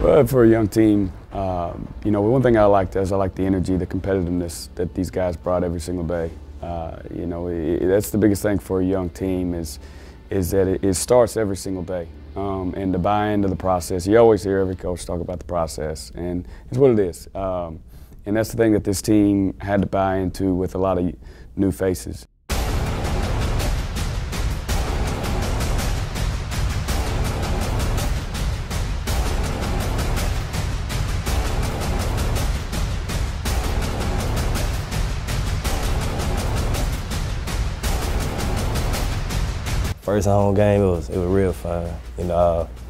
Well, for a young team, one thing I liked is I like the energy, the competitiveness that these guys brought every single day. That's the biggest thing for a young team is that it starts every single day. And to buy into the process. You always hear every coach talk about the process, and it's what it is. And that's the thing that this team had to buy into with a lot of new faces. First home game, it was real fun.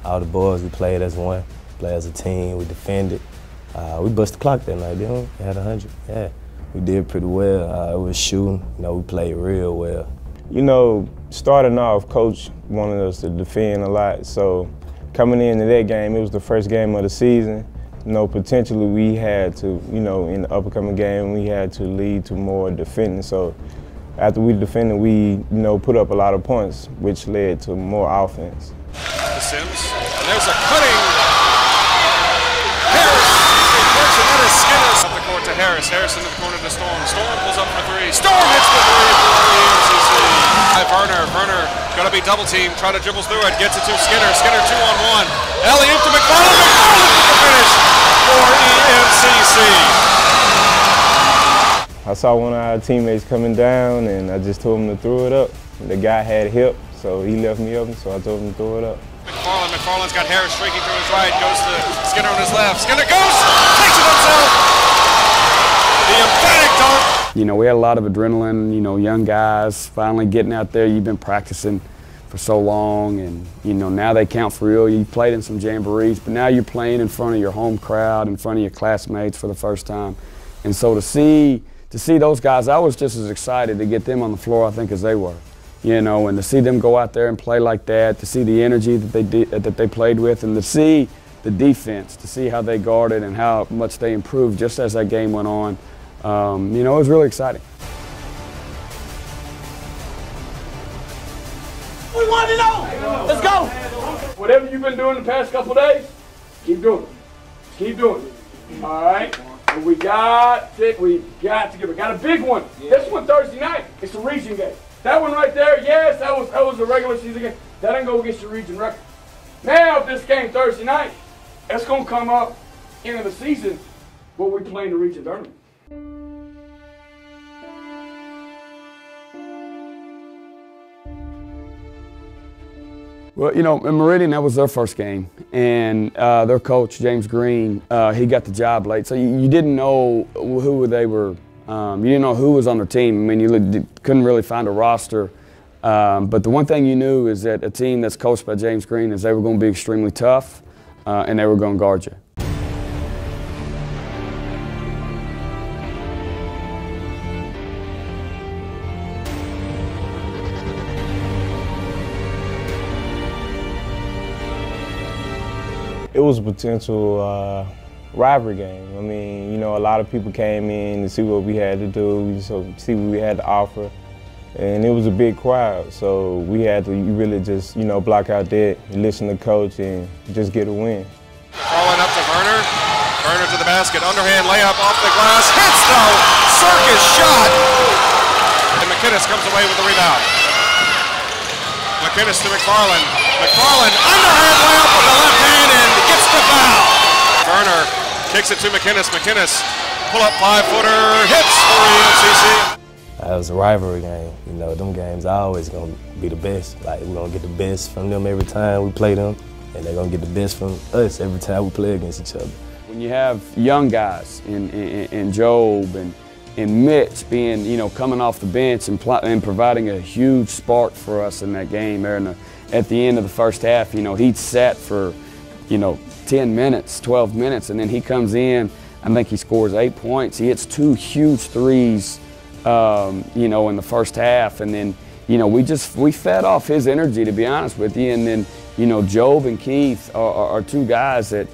All the boys, we played as one, played as a team, we defended. We bust the clock that night, didn't we? We had 100, yeah. We did pretty well. It was shooting, we played real well. Starting off, Coach wanted us to defend a lot, so coming into that game, it was the first game of the season. Potentially we had to, in the upcoming game, we had to lead to more defending. So after we defended, we, put up a lot of points, which led to more offense. Sims, and there's a cutting. Harris, and that is Skinner. Up the court to Harris. Harris into the corner to Storm. Storm pulls up for three. Storm hits the three for the EMCC. Werner gonna be double teamed. Try to dribbles through it. Gets it to Skinner. Skinner 2-on-1. Alley-oop to McFarland. McFarland with the finish for EMCC. I saw one of our teammates coming down, and I just told him to throw it up. The guy had hip, so he left me open, so I told him to throw it up. McFarland's got Harris streaking through his right, goes to Skinner on his left. Skinner goes, takes it himself. The emphatic dunk. We had a lot of adrenaline, young guys finally getting out there. You've been practicing for so long, and now they count for real. You played in some jamborees, but now you're playing in front of your home crowd, in front of your classmates for the first time. And so to see those guys, I was just as excited to get them on the floor, I think, as they were. And to see them go out there and play like that, to see the energy that they played with, and to see the defense, to see how they guarded and how much they improved just as that game went on, it was really exciting. We want to know. Let's go. Whatever you've been doing the past couple of days, keep doing it. Keep doing it. All right. And we got to give it. Got a big one. This one Thursday night. It's a region game. That one right there, yes, that was a regular season game. That didn't go against your region record. Now, this game Thursday night, it's going to come up into the season where we play in the region tournament. Well, in Meridian, that was their first game, and their coach, James Green, he got the job late, so you didn't know who they were. You didn't know who was on their team. I mean, you couldn't really find a roster. But the one thing you knew is that a team that's coached by James Green is they were going to be extremely tough, and they were going to guard you. It was a potential rivalry game. I mean, a lot of people came in to see what we had to do, so see what we had to offer. And it was a big crowd, so we had to really just, block out that, listen to coach, and just get a win. Throwing up to Werner. Werner to the basket, underhand layup off the glass, hits the circus shot. And McKines comes away with the rebound. McKines to McFarland. McFarland, underhand layup with the left hand and gets the foul. Werner kicks it to McKines. McKines, pull-up 5-footer, hits for EMCC. It was a rivalry game. Them games are always going to be the best. Like, we're going to get the best from them every time we play them, and they're going to get the best from us every time we play against each other. When you have young guys in Job and Mitch being, coming off the bench and providing a huge spark for us in that game there at the end of the first half, he'd sat for, 10 minutes, 12 minutes, and then he comes in. I think he scores 8 points. He hits 2 huge threes, in the first half, and then, we fed off his energy, to be honest with you. And then, Job and Keith are 2 guys that,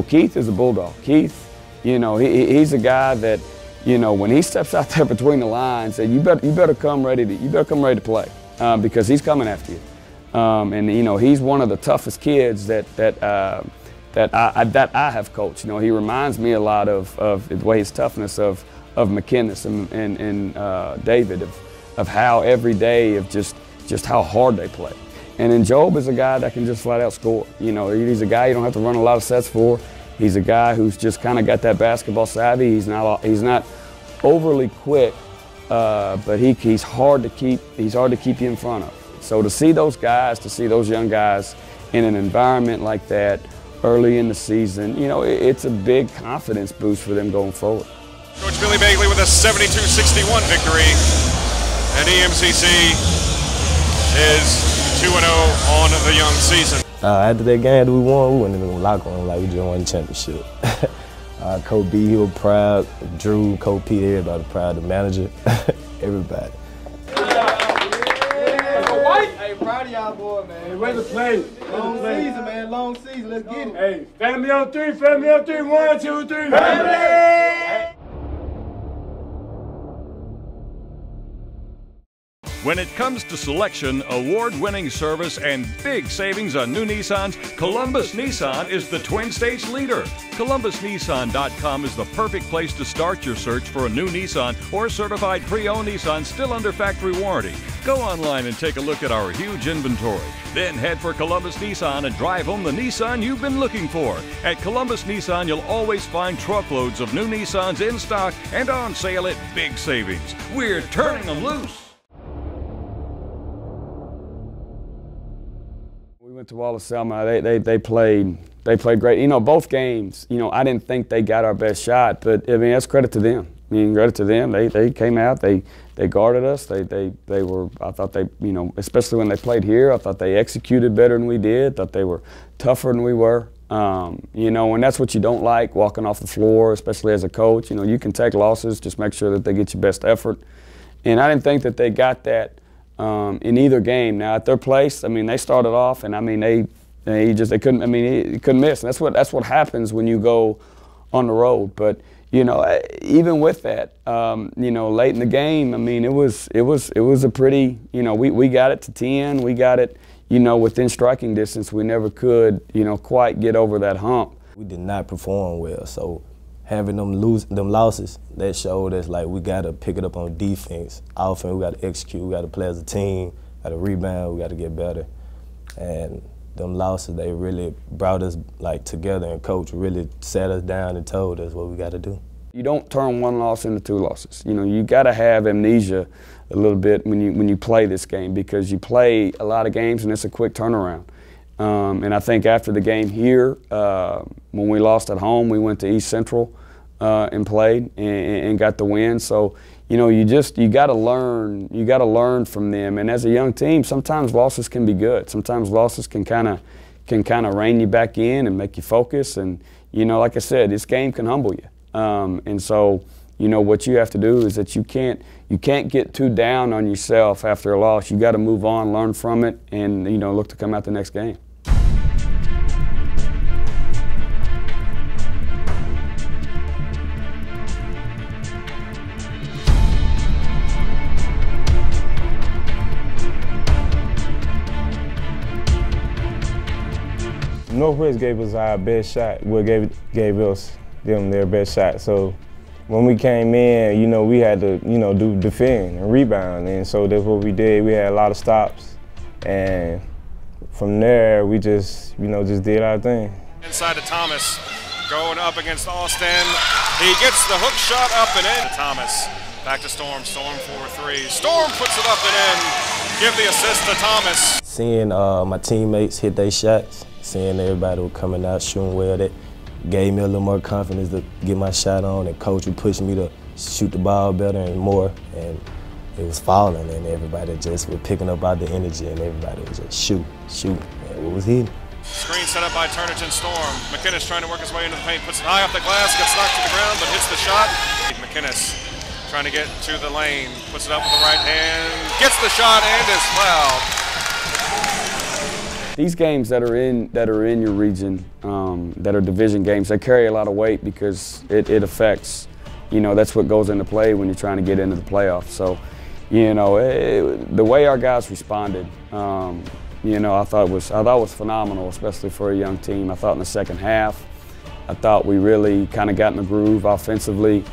Keith is a bulldog. Keith, he's a guy that, when he steps out there between the lines, that you better come ready to play, because he's coming after you. And he's one of the toughest kids that that I have coached. You know, he reminds me a lot of the way his toughness of McKines and David, of how every day of just how hard they play. And then Job is a guy that can just flat out score. You know, he's a guy you don't have to run a lot of sets for. He's a guy who's just kind of got that basketball savvy. He's not overly quick, but he's hard to keep you in front of. So to see those guys, to see those young guys in an environment like that early in the season, you know, it's a big confidence boost for them going forward. Coach Billy Begley with a 72-61 victory, and EMCC is 2-0 on the young season. After that game that we won, we went in the locker room like we just won the championship. Coach B, he was proud. Drew, Coach P, everybody proud. The manager, everybody. Hey, proud of y'all boy, man. Hey, way to play. Long season, man. Long season. Let's get it. Hey, family on three. Family on three. 1, 2, 3. Family! When it comes to selection, award-winning service, and big savings on new Nissans, Columbus Nissan is the Twin States leader. ColumbusNissan.com is the perfect place to start your search for a new Nissan or certified pre-owned Nissan still under factory warranty. Go online and take a look at our huge inventory. Then head for Columbus Nissan and drive home the Nissan you've been looking for. At Columbus Nissan, you'll always find truckloads of new Nissans in stock and on sale at big savings. We're turning them loose. We went to Wallace Selma. They played great. You know, both games. You know, I didn't think they got our best shot, but I mean that's credit to them. I mean, credit to them. They came out. They guarded us. They were. I thought they, you know, especially when they played here, I thought they executed better than we did. Thought they were tougher than we were. You know, and that's what you don't like, walking off the floor, especially as a coach. You know, you can take losses. Just make sure that they get your best effort. And I didn't think that they got that in either game. Now at their place, I mean, they started off, and I mean they couldn't. I mean, he couldn't miss. And that's what happens when you go on the road. But you know, even with that, you know, late in the game, I mean, it was a pretty. You know, we got it to 10. We got it, you know, within striking distance. We never could, you know, quite get over that hump. We did not perform well, so having them losses, that showed us like we got to pick it up on defense. Offense, we got to execute. We got to play as a team. Got to rebound. We got to get better. And them losses, they really brought us like together, and coach really sat us down and told us what we got to do. You don't turn one loss into 2 losses. You know, you got to have amnesia a little bit when you play this game, because you play a lot of games and it's a quick turnaround. And I think after the game here, when we lost at home, we went to East Central and played and got the win. So, you know, you got to learn. You got to learn from them. And as a young team, sometimes losses can be good. Sometimes losses can kind of rein you back in and make you focus. And you know, like I said, this game can humble you. And so, you know, what you have to do is that you can't get too down on yourself after a loss. You got to move on, learn from it, and you know, look to come out the next game. Northwest gave us our best shot. Well, gave us them their best shot. So when we came in, you know, we had to, you know, defend and rebound, and so that's what we did. We had a lot of stops, and from there we just, you know, just did our thing. Inside to Thomas, going up against Austin. He gets the hook shot up and in. Thomas, back to Storm. Storm for 3. Storm puts it up and in. Give the assist to Thomas. Seeing my teammates hit their shots, seeing everybody was coming out shooting well, that gave me a little more confidence to get my shot on, and coach would push me to shoot the ball better and more, and it was falling, and everybody just was picking up out the energy, and everybody was just shoot, and what was hitting. Screen set up by Turnerton. Storm. McKines trying to work his way into the paint, puts it high off the glass, gets knocked to the ground, but hits the shot. McKines trying to get to the lane, puts it up with the right hand, gets the shot and is fouled. These games that are in your region, that are division games, they carry a lot of weight because it affects, you know, that's what goes into play when you're trying to get into the playoffs. So, you know, the way our guys responded, You know, I thought it was phenomenal, especially for a young team. I thought in the second half, I thought we really kind of got in the groove offensively,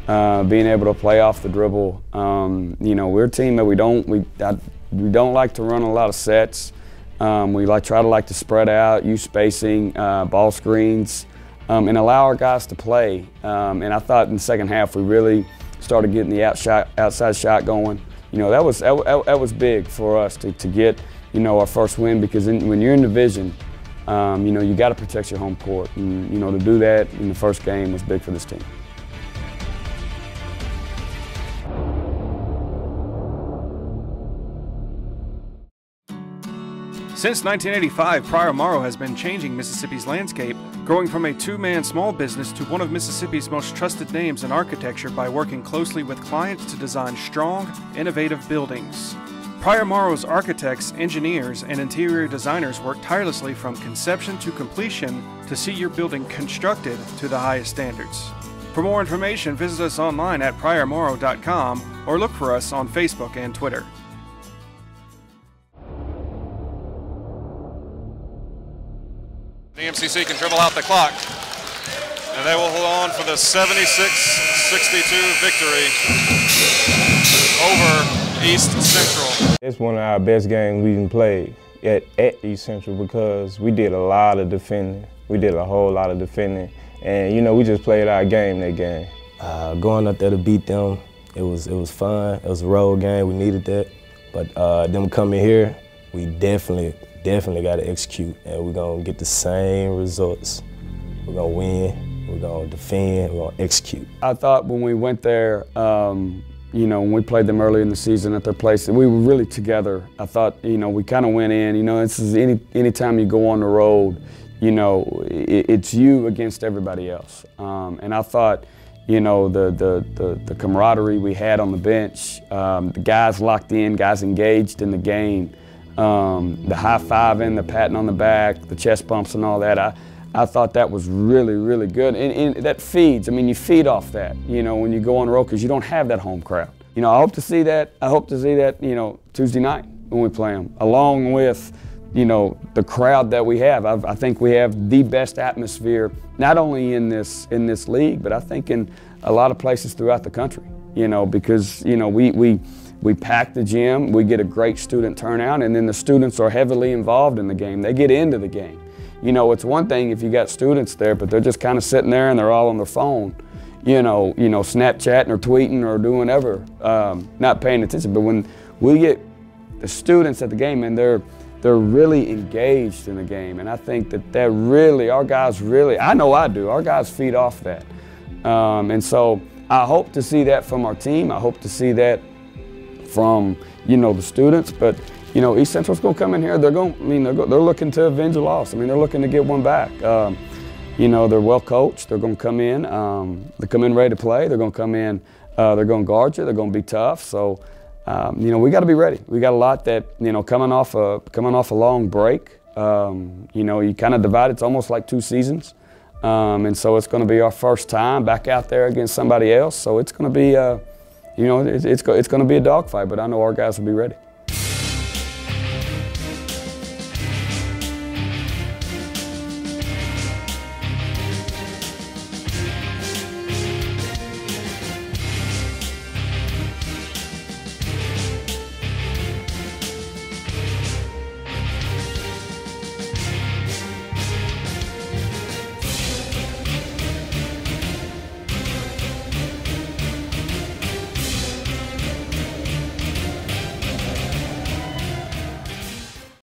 being able to play off the dribble. You know, we're a team that we don't like to run a lot of sets. We try to spread out, use spacing, ball screens, and allow our guys to play. And I thought in the second half we really started getting the outside shot going. You know, that was big for us to get, you know, our first win, because when you're in division, you know, you got to protect your home court, and you know, to do that in the first game was big for this team. Since 1985, Pryor Morrow has been changing Mississippi's landscape, growing from a two-man small business to one of Mississippi's most trusted names in architecture by working closely with clients to design strong, innovative buildings. Pryor Morrow's architects, engineers, and interior designers work tirelessly from conception to completion to see your building constructed to the highest standards. For more information, visit us online at PryorMorrow.com or look for us on Facebook and Twitter. The EMCC can dribble out the clock, and they will hold on for the 76-62 victory over East Central. It's one of our best games we even played at East Central, because we did a lot of defending. We did a whole lot of defending, and you know, we just played our game that game. Going up there to beat them, it was fun. It was a road game. We needed that, but them coming here, we definitely got to execute, and we're going to get the same results. We're going to win, we're going to defend, we're going to execute. I thought when we went there, you know, when we played them early in the season at their place, we were really together. I thought, you know, we kind of went in, you know, this is anytime you go on the road, you know, it's you against everybody else. And I thought, you know, the camaraderie we had on the bench, the guys locked in, guys engaged in the game, the high-fiving, the patting on the back, the chest bumps and all that, I thought that was really, really good. And that feeds, I mean, you feed off that, you know, when you go on the road, because you don't have that home crowd. You know, I hope to see that, you know, Tuesday night when we play them, along with, you know, the crowd that we have. I think we have the best atmosphere, not only in this league, but I think in a lot of places throughout the country, you know, because, you know, we pack the gym, we get a great student turnout, and then the students are heavily involved in the game. They get into the game. You know, it's one thing if you got students there, but they're just kind of sitting there and they're all on their phone, you know, Snapchatting or tweeting or doing whatever, not paying attention. But when we get the students at the game, and they're really engaged in the game, and I think that really, our guys really, I know I do, our guys feed off that. And so I hope to see that from our team. I hope to see that from, you know, the students. But, you know, East Central's going to come in here. They're looking to avenge a loss. I mean, they're looking to get one back. You know, they're well coached. They're going to come in. They come in ready to play. They're going to come in. They're going to guard you. They're going to be tough. So, you know, we got to be ready. We got a lot that, you know, coming off a long break. You know, you kind of divide. It's almost like 2 seasons. And so it's going to be our first time back out there against somebody else. So it's going to be. You know, it's going to be a dogfight, but I know our guys will be ready.